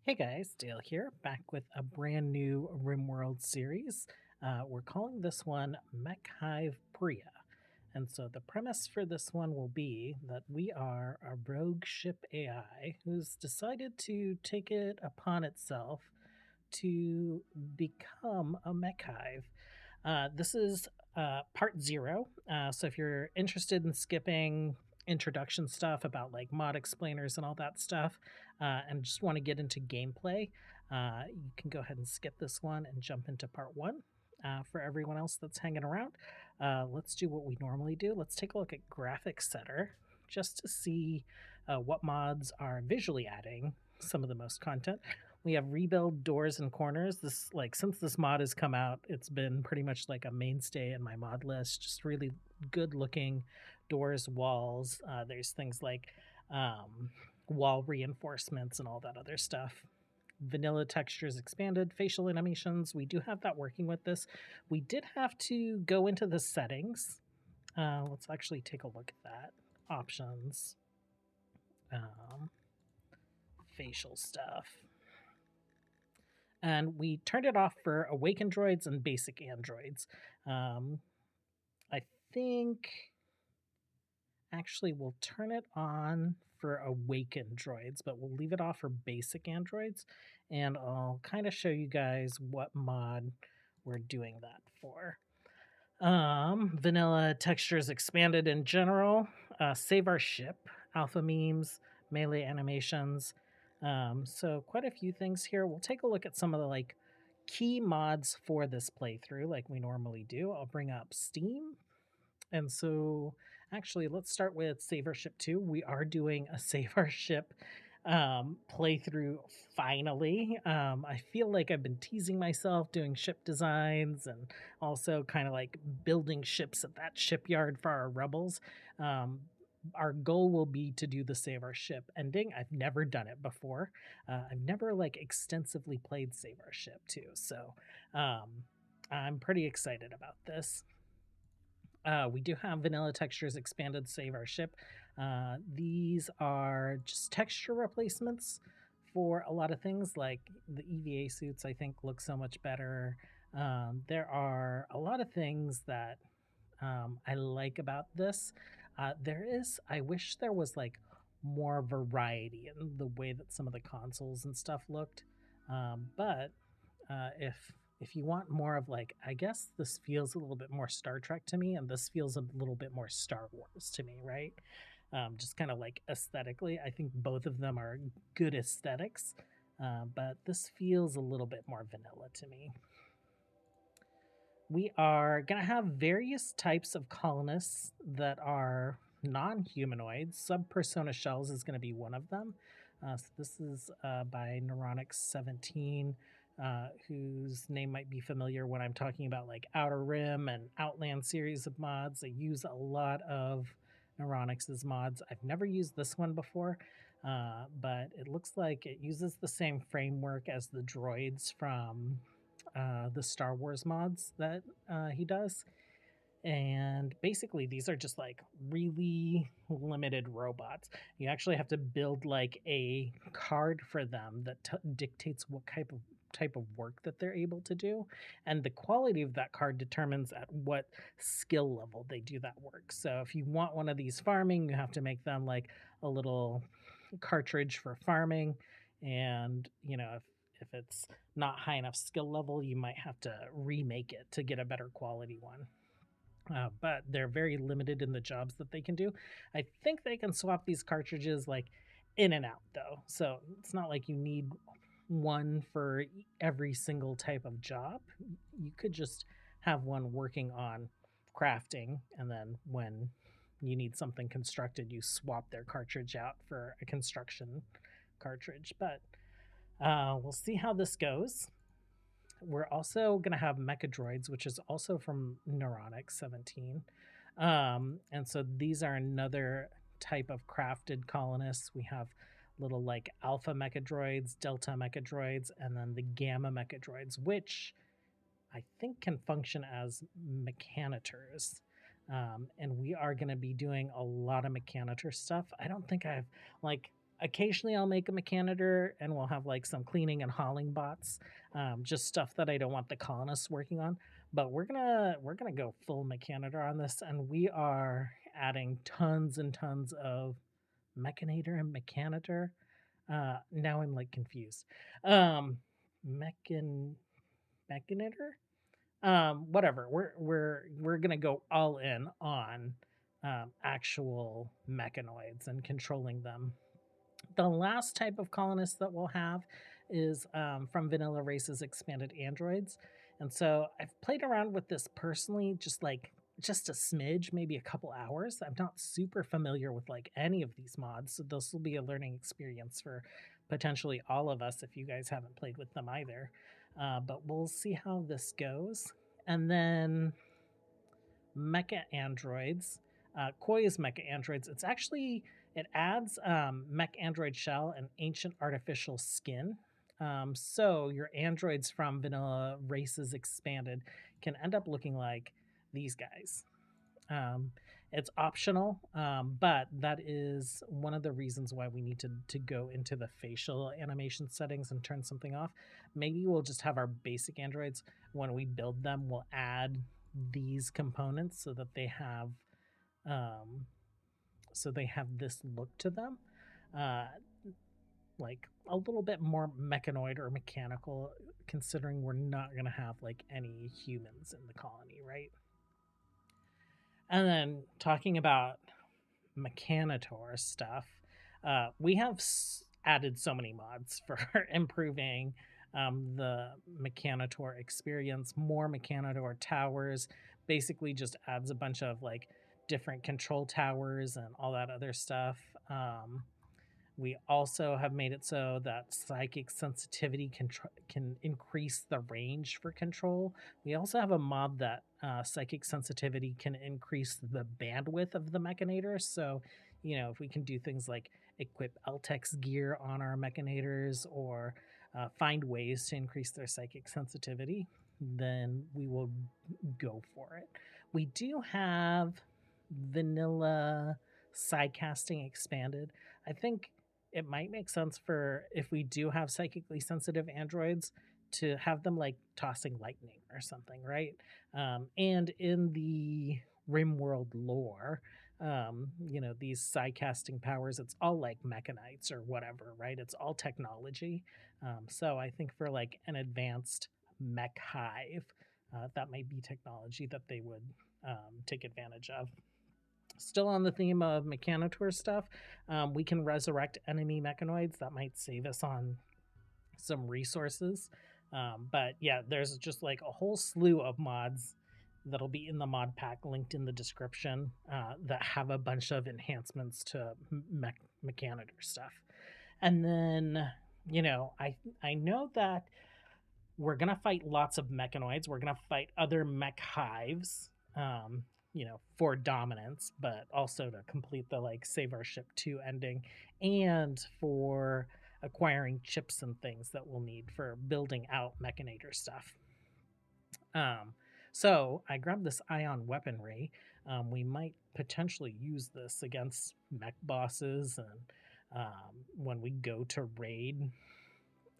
Hey guys, Dale here, back with a brand new RimWorld series. We're calling this one Mech Hive Pria. And so the premise for this one will be that we are a rogue ship AI who's decided to take it upon itself to become a Mech Hive. This is part zero. So if you're interested in skipping introduction stuff about like mod explainers and all that stuff, and just want to get into gameplay, you can go ahead and skip this one and jump into part one. For everyone else that's hanging around, let's do what we normally do. Let's take a look at Graphics Setter just to see what mods are visually adding some of the most content. We have rebuild doors and corners. This, like, since this mod has come out, it's been pretty much like a mainstay in my mod list. Just really good looking doors, walls. There's things like wall reinforcements and all that other stuff. Vanilla textures expanded, facial animations. We do have that working with this. We did have to go into the settings. Let's actually take a look at that. Options, facial stuff. And we turned it off for awakened droids and basic androids. I think actually we'll turn it on for awakened droids, but we'll leave it off for basic androids. And I'll kind of show you guys what mod we're doing that for. Vanilla textures expanded in general. Save our ship, alpha memes, melee animations. So quite a few things here. We'll take a look at some of the like key mods for this playthrough like we normally do. I'll bring up Steam. And so actually let's start with Save Our Ship 2. We are doing a Save Our Ship playthrough finally. I feel like I've been teasing myself doing ship designs and also kind of like building ships at that shipyard for our rebels. Our goal will be to do the Save Our Ship ending. I've never done it before. I've never like extensively played Save Our Ship too, so I'm pretty excited about this. We do have vanilla textures expanded Save Our Ship. These are just texture replacements for a lot of things, like the EVA suits I think look so much better. There are a lot of things that I like about this. I wish there was like more variety in the way that some of the consoles and stuff looked. But if you want more of like, I guess this feels a little bit more Star Trek to me, and this feels a little bit more Star Wars to me, right? Just kind of like aesthetically, I think both of them are good aesthetics, but this feels a little bit more vanilla to me. We are going to have various types of colonists that are non-humanoids. Sub-persona shells is going to be one of them. So this is by Neuronics 17, whose name might be familiar when I'm talking about like Outer Rim and Outland series of mods. They use a lot of Neuronics' mods. I've never used this one before, but it looks like it uses the same framework as the droids from the Star Wars mods that he does. And basically, these are just like really limited robots. You actually have to build like a card for them that dictates what type of work that they're able to do, and the quality of that card determines at what skill level they do that work. So if you want one of these farming, you have to make them like a little cartridge for farming, and you know, if it's not high enough skill level, you might have to remake it to get a better quality one. But they're very limited in the jobs that they can do. I think they can swap these cartridges like in and out though. So it's not like you need one for every single type of job. You could just have one working on crafting, and then when you need something constructed, you swap their cartridge out for a construction cartridge. But we'll see how this goes. We're also going to have Mechad Droids, which is also from Neuronics 17. And so these are another type of crafted colonists. We have little like alpha Mechad Droids, delta Mechad Droids, and then the gamma Mechad Droids, which I think can function as mechanitors. And we are going to be doing a lot of mechanitor stuff. I don't think I've like Occasionally I'll make a mechanitor and we'll have like some cleaning and hauling bots, just stuff that I don't want the colonists working on. But we're gonna go full mechanitor on this, and we are adding tons and tons of mechanator and mechanitor. Now I'm like confused. Mechan mechanator? Whatever. We're gonna go all in on actual mechanoids and controlling them. The last type of colonist that we'll have is from Vanilla Race's expanded androids. And so I've played around with this personally, just a smidge, maybe a couple hours. I'm not super familiar with like any of these mods, so this will be a learning experience for potentially all of us if you guys haven't played with them either. But we'll see how this goes. And then mecha androids. Koi's mecha androids. It adds mech android shell and ancient artificial skin. So your androids from Vanilla Races Expanded can end up looking like these guys. Um, it's optional, but that is one of the reasons why we need to go into the facial animation settings and turn something off. Maybe we'll just have our basic androids. When we build them, we'll add these components um, so they have this look to them, uh, like a little bit more mechanoid or mechanical, considering we're not going to have like any humans in the colony, right? And then talking about Mechanitor stuff, we have added so many mods for improving the Mechanitor experience. More Mechanitor towers basically just adds a bunch of like different control towers and all that other stuff. We also have made it so that psychic sensitivity can increase the range for control. We also have a mod that psychic sensitivity can increase the bandwidth of the mechanator. So, if we can do things like equip LTEX gear on our mechanators or find ways to increase their psychic sensitivity, then we will go for it. We do have vanilla sidecasting expanded. I think it might make sense for if we do have psychically sensitive androids to have them like tossing lightning or something, right? And in the RimWorld lore, these side casting powers, it's all like mechanites or whatever, right? It's all technology. So I think for like an advanced Mech Hive, that might be technology that they would take advantage of. Still on the theme of Mechanitor stuff, we can resurrect enemy mechanoids. That might save us on some resources. But yeah, there's just like a whole slew of mods that'll be in the mod pack linked in the description that have a bunch of enhancements to Mechanitor stuff. And then, I know that we're gonna fight lots of mechanoids. We're gonna fight other mech hives, for dominance, but also to complete the like save our ship 2 ending, and for acquiring chips and things that we'll need for building out mechanator stuff. So I grabbed this ion weaponry. We might potentially use this against mech bosses and when we go to raid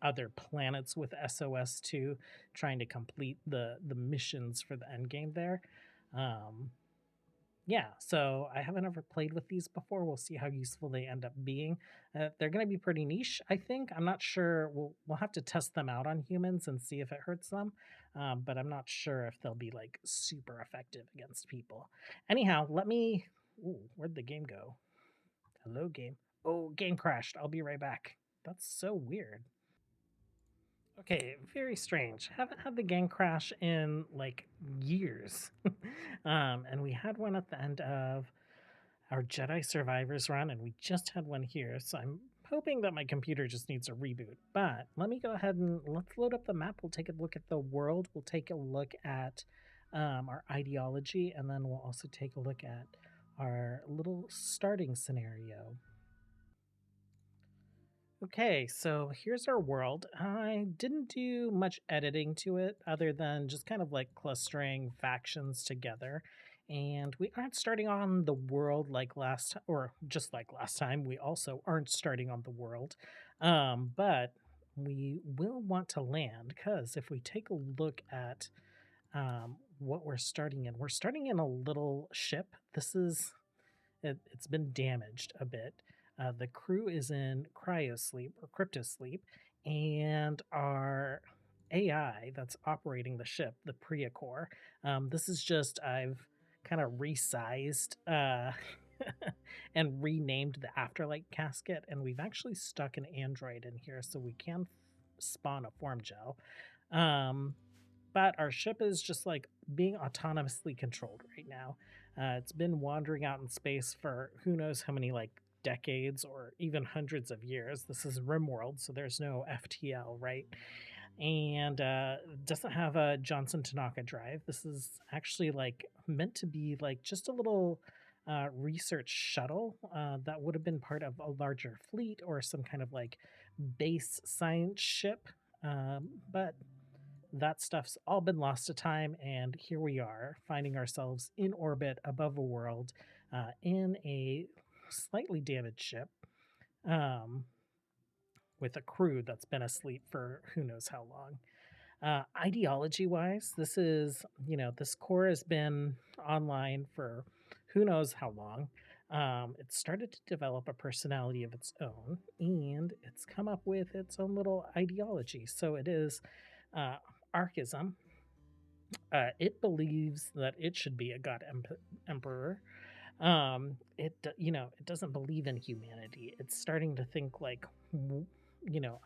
other planets with SOS2, trying to complete the missions for the end game there. Yeah, so I haven't ever played with these before. We'll see how useful they end up being. They're going to be pretty niche, I think. I'm not sure. We'll have to test them out on humans and see if it hurts them. But I'm not sure if they'll be like super effective against people. Anyhow, let me. Ooh, where'd the game go? Hello, game. Oh, game crashed. I'll be right back. That's so weird. Okay, very strange. Haven't had the game crash in like years. And we had one at the end of our Jedi Survivors run, and we just had one here. So I'm hoping that my computer just needs a reboot. But let me go ahead and let's load up the map. We'll take a look at the world. We'll take a look at our ideology, and then we'll also take a look at our little starting scenario. Okay, so here's our world. I didn't do much editing to it other than just kind of like clustering factions together. And we aren't starting on the world like last, or just like last time. We also aren't starting on the world, but we will want to land because if we take a look at what we're starting in a little ship. It's been damaged a bit. The crew is in cryosleep or cryptosleep, and our AI that's operating the ship, the Pria core. This is just I've kind of resized and renamed the afterlight casket, and we've actually stuck an android in here so we can spawn a form gel. But our ship is just like being autonomously controlled right now. It's been wandering out in space for who knows how many like decades or even hundreds of years. This is RimWorld, so there's no FTL, right? And doesn't have a Johnson Tanaka drive. This is actually like meant to be like just a little research shuttle that would have been part of a larger fleet or some kind of like base science ship. But that stuff's all been lost to time, and here we are finding ourselves in orbit above a world in a slightly damaged ship um, with a crew that's been asleep for who knows how long. Ideology wise, this is, this core has been online for who knows how long. It started to develop a personality of its own, and it's come up with its own little ideology. So it is uh, archism. It believes that it should be a emperor. It doesn't believe in humanity. It's starting to think like,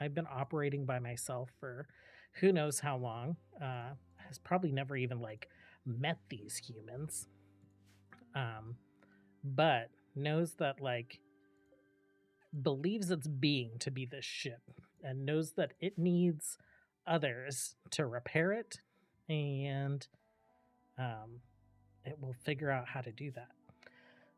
I've been operating by myself for who knows how long. Has probably never even like met these humans. Um, but knows that like believes its being to be this ship and knows that it needs others to repair it, and um, it will figure out how to do that.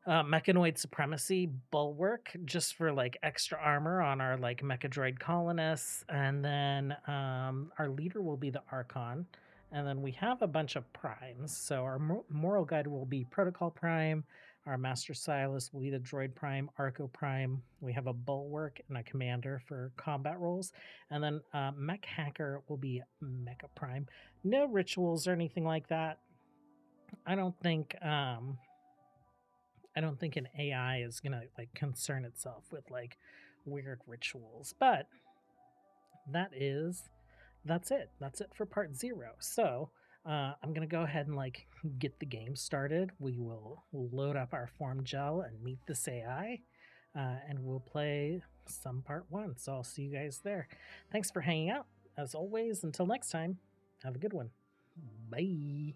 Mechanoid supremacy bulwark just for like extra armor on our like Mechad Droid colonists, and then our leader will be the Archon, and then we have a bunch of primes. So our moral guide will be Protocol Prime, our Master Silas will be the Droid Prime, Arco Prime. We have a bulwark and a commander for combat roles, and then Mech Hacker will be Mecha Prime. No rituals or anything like that. I don't think. I don't think an AI is gonna like concern itself with like weird rituals, but that is that's it. That's it for part 0. So I'm gonna go ahead and like get the game started. We will load up our form gel and meet this AI, and we'll play some part 1. So I'll see you guys there. Thanks for hanging out. As always, until next time, have a good one. Bye.